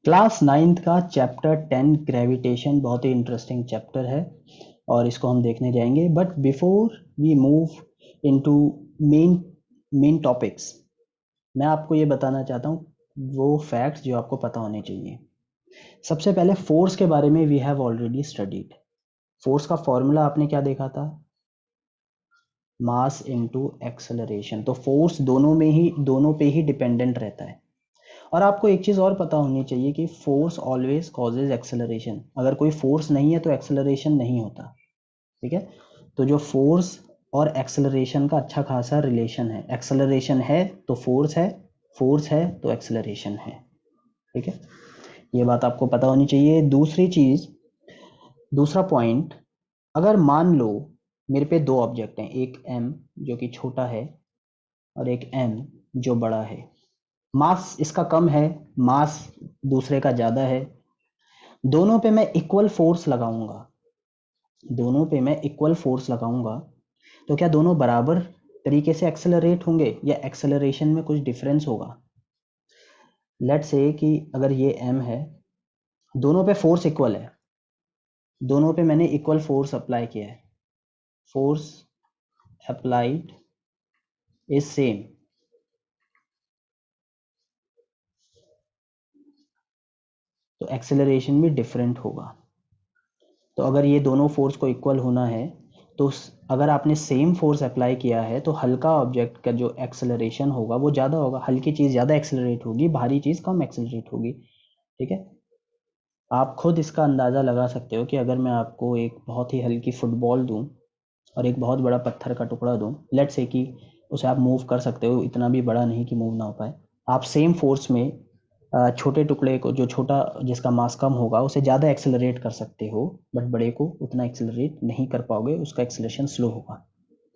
Class 9th का chapter 10 gravitation बहुत ही interesting chapter है और इसको हम देखने जाएंगे। But before we move into main main topics, मैं आपको ये बताना चाहता हूँ वो फैक्ट्स जो आपको पता होने चाहिए। सबसे पहले फोर्स के बारे में we have already studied. Force का फॉर्मूला आपने क्या देखा था? Mass into acceleration. तो फोर्स दोनों पे ही डिपेंडेंट रहता है। और आपको एक चीज़ और पता होनी चाहिए कि फोर्स ऑलवेज कॉजेज एक्सेलरेशन। अगर कोई फोर्स नहीं है तो एक्सेलरेशन नहीं होता। ठीक है, तो जो फोर्स और एक्सेलरेशन का अच्छा खासा रिलेशन है। एक्सेलरेशन है तो फोर्स है तो एक्सेलरेशन है। ठीक है, ये बात आपको पता होनी चाहिए। दूसरी चीज़, दूसरा पॉइंट, अगर मान लो मेरे पे दो ऑब्जेक्ट हैं, एक एम जो कि छोटा है और एक एम जो बड़ा है। मास इसका कम है, मास दूसरे का ज़्यादा है। दोनों पे मैं इक्वल फोर्स लगाऊंगा, दोनों पे मैं इक्वल फोर्स लगाऊंगा तो क्या दोनों बराबर तरीके से एक्सेलरेट होंगे या एक्सेलरेशन में कुछ डिफरेंस होगा? लेट्स से कि अगर ये m है, दोनों पे फोर्स इक्वल है, दोनों पे मैंने इक्वल फोर्स अप्लाई किया है, फोर्स अप्लाइड इज सेम, तो एक्सेलरेशन भी डिफरेंट होगा। तो अगर ये दोनों फोर्स को इक्वल होना है तो अगर आपने सेम फोर्स अप्लाई किया है तो हल्का ऑब्जेक्ट का जो एक्सेलरेशन होगा वो ज़्यादा होगा। हल्की चीज़ ज़्यादा एक्सेलरेट होगी, भारी चीज़ कम एक्सेलरेट होगी। ठीक है, आप खुद इसका अंदाज़ा लगा सकते हो कि अगर मैं आपको एक बहुत ही हल्की फुटबॉल दूं और एक बहुत बड़ा पत्थर का टुकड़ा दूं, लेट्स से कि उसे आप मूव कर सकते हो, इतना भी बड़ा नहीं कि मूव ना हो पाए। आप सेम फोर्स में छोटे टुकड़े को, जो छोटा जिसका मास कम होगा, उसे ज़्यादा एक्सेलरेट कर सकते हो, बट बड़े को उतना एक्सेलरेट नहीं कर पाओगे, उसका एक्सेलरेशन स्लो होगा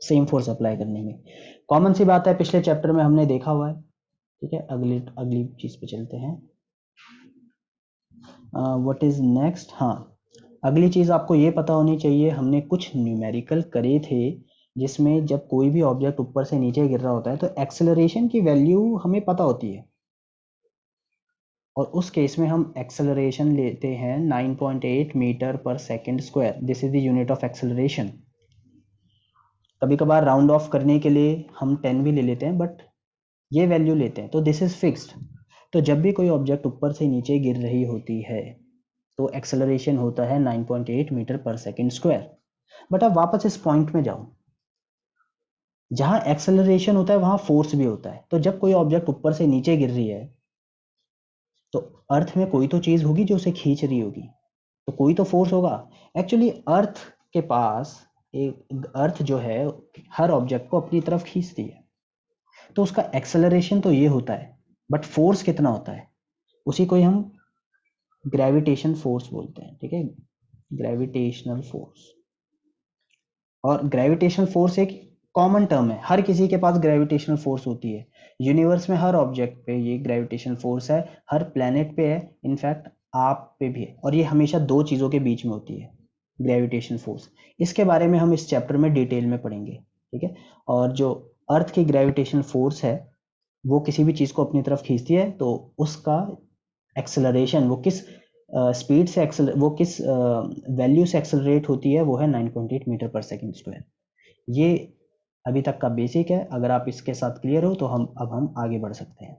सेम फोर्स अप्लाई करने में। कॉमन सी बात है, पिछले चैप्टर में हमने देखा हुआ है। ठीक है, अगली अगली चीज़ पे चलते हैं। What is next? हाँ, अगली चीज़ आपको ये पता होनी चाहिए, हमने कुछ न्यूमेरिकल करे थे जिसमें जब कोई भी ऑब्जेक्ट ऊपर से नीचे गिर रहा होता है तो एक्सेलरेशन की वैल्यू हमें पता होती है, और उस केस में हम एक्सेलरेशन लेते हैं 9.8 मीटर पर second square. This is the unit of acceleration. कभी कभार राउंड ऑफ करने के लिए हम 10 भी ले लेते हैं, बट ये वैल्यू लेते हैं, तो दिस इज फिक्स्ड। तो जब भी कोई ऑब्जेक्ट ऊपर से नीचे गिर रही होती है तो एक्सेलरेशन होता है 9.8 मीटर पर सेकेंड स्क्वायर। बट अब वापस इस पॉइंट में जाओ, जहां एक्सेलरेशन होता है वहां फोर्स भी होता है। तो जब कोई ऑब्जेक्ट ऊपर से नीचे गिर रही है तो अर्थ में कोई तो चीज होगी जो उसे खींच रही होगी, तो कोई तो फोर्स होगा। एक्चुअली अर्थ के पास एक, अर्थ जो है हर ऑब्जेक्ट को अपनी तरफ खींचती है, तो उसका एक्सेलरेशन तो ये होता है, बट फोर्स कितना होता है उसी को ही हम ग्रेविटेशन फोर्स बोलते हैं। ठीक है, ग्रेविटेशनल फोर्स। और ग्रेविटेशनल फोर्स एक कॉमन टर्म है, हर किसी के पास ग्रेविटेशनल फोर्स होती है। यूनिवर्स में हर ऑब्जेक्ट पे ये ग्रेविटेशनल फोर्स है, हर प्लेनेट पे है, इनफैक्ट आप पे भी है, और ये हमेशा दो चीज़ों के बीच में होती है, ग्रेविटेशनल फोर्स। इसके बारे में हम इस चैप्टर में डिटेल में पढ़ेंगे। ठीक है, और जो अर्थ की ग्रेविटेशनल फोर्स है वो किसी भी चीज़ को अपनी तरफ खींचती है, तो उसका एक्सेलरेशन, वो किस स्पीड से वो किस वैल्यू से एक्सेलरेट होती है, वो है 9.8 मीटर पर सेकेंड स्क्वायर। ये अभी तक का बेसिक है। अगर आप इसके साथ क्लियर हो तो हम आगे बढ़ सकते हैं।